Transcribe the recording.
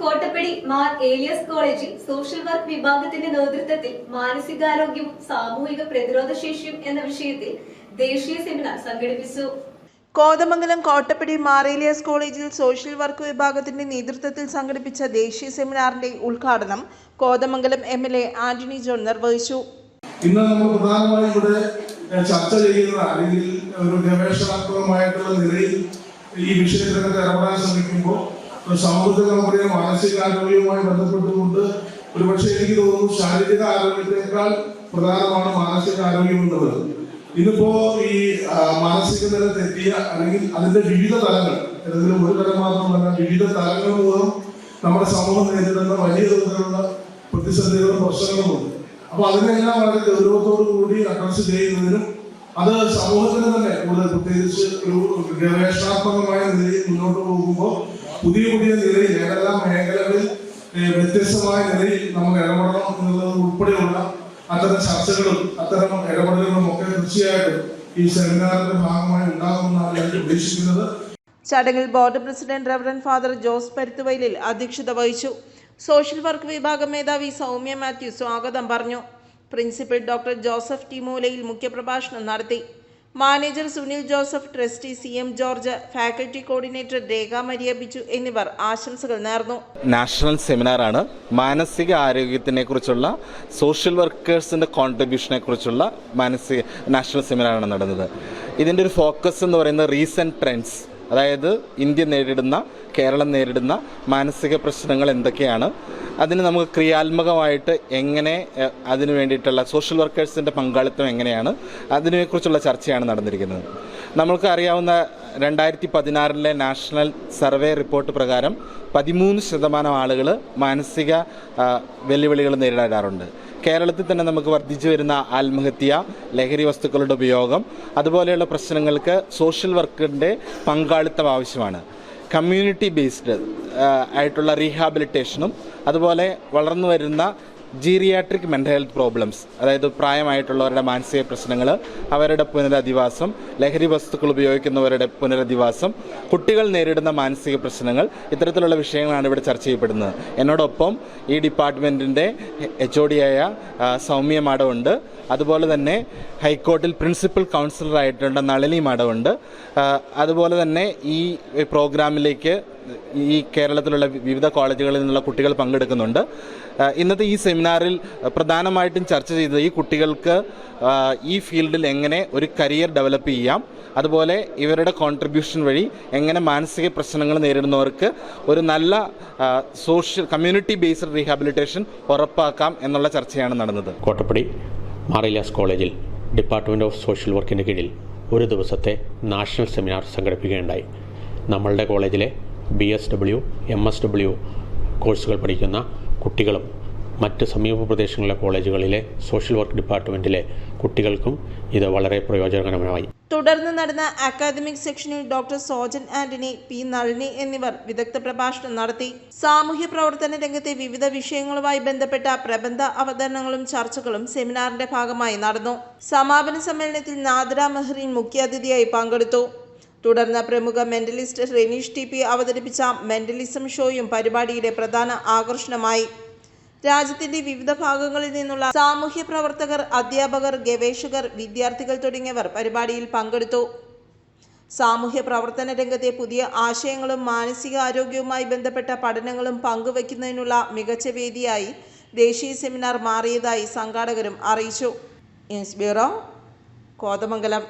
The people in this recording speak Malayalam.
കോട്ടപ്പടി മാർ ഏലിയസ് കോളേജിൽ സോഷ്യൽ വർക്ക് വിഭാഗത്തിന്റെ നേതൃത്വത്തിൽ മാനസികാരോഗ്യവും സാമൂഹിക പ്രതിരോധ ശേഷിയും എന്ന വിഷയത്തിൽ ദേശീയ സെമിനാർ സംഘടിപ്പിച്ചു. കോതമംഗലം കോട്ടപ്പടി മാർ ഏലിയസ് കോളേജിൽ സോഷ്യൽ വർക്ക് വിഭാഗത്തിന്റെ നേതൃത്വത്തിൽ സംഘടിപ്പിച്ച ദേശീയ സെമിനാറിന്റെ ഉദ്ഘാടനം കോതമംഗലം MLA ആന്റണി ജോൺ നിർവഹിച്ചു. ഇന്ന് നമ്മൾ പ്രധാനമായും ഇവിടെ ചർച്ച ചെയ്യുന്ന അല്ലെങ്കിൽ ഒരു ഗവേഷണാത്മകമായിട്ടുള്ള നിലയിൽ ഈ വിഷയത്തിനകത്ത് ഇടപെടാൻ ശ്രമിക്കുമ്പോൾ സമൂഹത്തിൽ നമ്മുടെ മാനസികാരോഗ്യവുമായി ബന്ധപ്പെട്ടുകൊണ്ട് ഒരുപക്ഷെ എനിക്ക് തോന്നുന്നു ശാരീരിക ആരോഗ്യത്തെക്കാൾ പ്രധാനമാണ് മാനസികാരോഗ്യം എന്നുള്ളത്. ഇന്നിപ്പോ ഈ മാനസിക നില തെറ്റിയ അല്ലെങ്കിൽ അതിന്റെ വിവിധ തലങ്ങൾ, ഏതെങ്കിലും ഒരു തലം മാത്രമല്ല വിവിധ തലങ്ങൾ മൂലം നമ്മുടെ സമൂഹം നേരിടുന്ന വലിയ തോതിലുള്ള പ്രതിസന്ധികളും പ്രശ്നങ്ങളുമുണ്ട്. അപ്പൊ അതിനെല്ലാം വളരെ ഗൗരവത്തോടു കൂടി അഡ്രസ് ചെയ്യുന്നതിനും അത് സമൂഹത്തിന് തന്നെ കൂടുതൽ പ്രത്യേകിച്ച് ഒരു ഗവേഷണാത്മകമായ നിലയിൽ മുന്നോട്ട് പോകുമ്പോൾ പുതിയ നിലയിൽ ഏതെല്ലാം മേഖലകളിൽ വ്യത്യസ്തമായ നിലയിൽ നമ്മൾ ഇടപെടണം എന്നുള്ളത് ഉൾപ്പെടെയുള്ള അത്തരം ചർച്ചകളും അത്തരം ഇടപെടലുകളും ഒക്കെ തീർച്ചയായിട്ടും ഈ സെമിനാറിന്റെ ഭാഗമായി ഉണ്ടാകുമെന്നാണ് ഞാൻ ഉദ്ദേശിക്കുന്നത്. ചടങ്ങിൽ board president reverend father Jose Paruthuvayalil അധ്യക്ഷത വഹിച്ചു. സോഷ്യൽ വർക്ക് വിഭാഗം മേധാവി സൗമ്യ മാത്യു സ്വാഗതം പറഞ്ഞു. Principal doctor Joseph T Moolayil മുഖ്യപ്രഭാഷണം നടത്തി. Manager Sunil Joseph, trustee CM George, faculty coordinator Rekha Maria Biju എന്നിവർ ആശംസകൾ നേർന്നു. നാഷണൽ സെമിനാറാണ്. മാനസിക ആരോഗ്യത്തിനെ കുറിച്ചുള്ള സോഷ്യൽ വർക്കേഴ്സിന്റെ കോൺട്രിബ്യൂഷനെ കുറിച്ചുള്ള നാഷണൽ സെമിനാറാണ് നടന്നത്. ഇതിൻ്റെ ഒരു ഫോക്കസ് എന്ന് പറയുന്നത് റീസെന്റ് ട്രെൻഡ്സ്, അതായത് ഇന്ത്യ നേരിടുന്ന, കേരളം നേരിടുന്ന മാനസിക പ്രശ്നങ്ങൾ എന്തൊക്കെയാണ്, അതിന് നമുക്ക് ക്രിയാത്മകമായിട്ട് എങ്ങനെ അതിനു വേണ്ടിയിട്ടുള്ള സോഷ്യൽ വർക്കേഴ്സിൻ്റെ പങ്കാളിത്തം എങ്ങനെയാണ്, അതിനെക്കുറിച്ചുള്ള ചർച്ചയാണ് നടന്നിരിക്കുന്നത്. നമ്മൾക്ക് അറിയാവുന്ന 2016 നാഷണൽ സർവേ റിപ്പോർട്ട് പ്രകാരം 13% ആളുകൾ മാനസിക വെല്ലുവിളികൾ നേരിടാറുണ്ട്. കേരളത്തിൽ തന്നെ നമുക്ക് വർദ്ധിച്ചു വരുന്ന ആത്മഹത്യ, ലഹരി വസ്തുക്കളുടെ ഉപയോഗം, അതുപോലെയുള്ള പ്രശ്നങ്ങൾക്ക് സോഷ്യൽ വർക്കിൻ്റെ പങ്കാളിത്തം ആവശ്യമാണ്. കമ്മ്യൂണിറ്റി ബേസ്ഡ് ആയിട്ടുള്ള റീഹാബിലിറ്റേഷനും അതുപോലെ വളർന്നു വരുന്ന ജീറിയാട്രിക് മെൻ്റൽ ഹെൽത്ത് പ്രോബ്ലംസ്, അതായത് പ്രായമായിട്ടുള്ളവരുടെ മാനസിക പ്രശ്നങ്ങൾ, അവരുടെ പുനരധിവാസം, ലഹരി വസ്തുക്കൾ ഉപയോഗിക്കുന്നവരുടെ പുനരധിവാസം, കുട്ടികൾ നേരിടുന്ന മാനസിക പ്രശ്നങ്ങൾ, ഇത്തരത്തിലുള്ള വിഷയങ്ങളാണ് ഇവിടെ ചർച്ച ചെയ്യപ്പെടുന്നത്. എന്നോടൊപ്പം ഈ ഡിപ്പാർട്ട്മെൻറ്റിൻ്റെ HOD ആയ സൗമ്യ മാഡമുണ്ട്. അതുപോലെ തന്നെ ഹൈക്കോർട്ടിൽ പ്രിൻസിപ്പൽ കൗൺസിലറായിട്ടുള്ള നളിനി മാഡമുണ്ട്. അതുപോലെ തന്നെ ഈ പ്രോഗ്രാമിലേക്ക് ഈ കേരളത്തിലുള്ള വിവിധ കോളേജുകളിൽ നിന്നുള്ള കുട്ടികൾ പങ്കെടുക്കുന്നുണ്ട്. ഇന്നത്തെ ഈ സെമിനാറിൽ പ്രധാനമായിട്ടും ചർച്ച ചെയ്തത് ഈ കുട്ടികൾക്ക് ഈ ഫീൽഡിൽ എങ്ങനെ ഒരു കരിയർ ഡെവലപ്പ് ചെയ്യാം, അതുപോലെ ഇവരുടെ കോൺട്രിബ്യൂഷൻ വഴി എങ്ങനെ മാനസിക പ്രശ്നങ്ങൾ നേരിടുന്നവർക്ക് ഒരു നല്ല സോഷ്യൽ കമ്മ്യൂണിറ്റി ബേസ്ഡ് റീഹാബിലിറ്റേഷൻ ഉറപ്പാക്കാം എന്നുള്ള ചർച്ചയാണ് നടന്നത്. കോട്ടപ്പടി മാർ ഏലിയസ് കോളേജിൽ ഡിപ്പാർട്ട്മെൻറ്റ് ഓഫ് സോഷ്യൽ വർക്കിൻ്റെ കീഴിൽ ഒരു ദിവസത്തെ നാഷണൽ സെമിനാർ സംഘടിപ്പിക്കുകയുണ്ടായി. നമ്മളുടെ കോളേജിലെ BSW, MSW കോഴ്സുകൾ പഠിക്കുന്ന കുട്ടികളും മറ്റ് സമീപ പ്രദേശങ്ങളിലെ കോളേജുകളിലെ സോഷ്യൽ വർക്ക് ഡിപ്പാർട്ട്മെൻറ്റിലെ കുട്ടികൾക്കും ഇത് വളരെ പ്രയോജനകരമായി. തുടർന്ന് നടന്ന അക്കാദമിക് സെക്ഷനിൽ ഡോക്ടർ സോജൻ ആന്റണി, P. നളിനി എന്നിവർ വിദഗ്ധ പ്രഭാഷണം നടത്തി. സാമൂഹ്യ പ്രവർത്തന രംഗത്തെ വിവിധ വിഷയങ്ങളുമായി ബന്ധപ്പെട്ട പ്രബന്ധ അവതരണങ്ങളും ചർച്ചകളും സെമിനാറിന്റെ ഭാഗമായി നടന്നു. സമാപന സമ്മേളനത്തിൽ നാദിറ മെഹ്റീൻ മുഖ്യാതിഥിയായി പങ്കെടുത്തു. തുടർന്ന് പ്രമുഖ മെന്റലിസ്റ്റ് റെനീഷ് TP അവതരിപ്പിച്ച മെന്റലിസം ഷോയും പരിപാടിയുടെ പ്രധാന ആകർഷണമായി. രാജ്യത്തിന്റെ വിവിധ ഭാഗങ്ങളിൽ നിന്നുള്ള സാമൂഹ്യ പ്രവർത്തകർ, അധ്യാപകർ, ഗവേഷകർ, വിദ്യാർത്ഥികൾ തുടങ്ങിയവർ പരിപാടിയിൽ പങ്കെടുത്തു. സാമൂഹ്യ പ്രവർത്തന രംഗത്തെ പുതിയ ആശയങ്ങളും മാനസിക ആരോഗ്യവുമായി ബന്ധപ്പെട്ട പഠനങ്ങളും പങ്കുവയ്ക്കുന്നതിനുള്ള മികച്ച വേദിയായി ദേശീയ സെമിനാർ മാറിയതായി സംഘാടകരും അറിയിച്ചു. News bureau, Kothamangalam.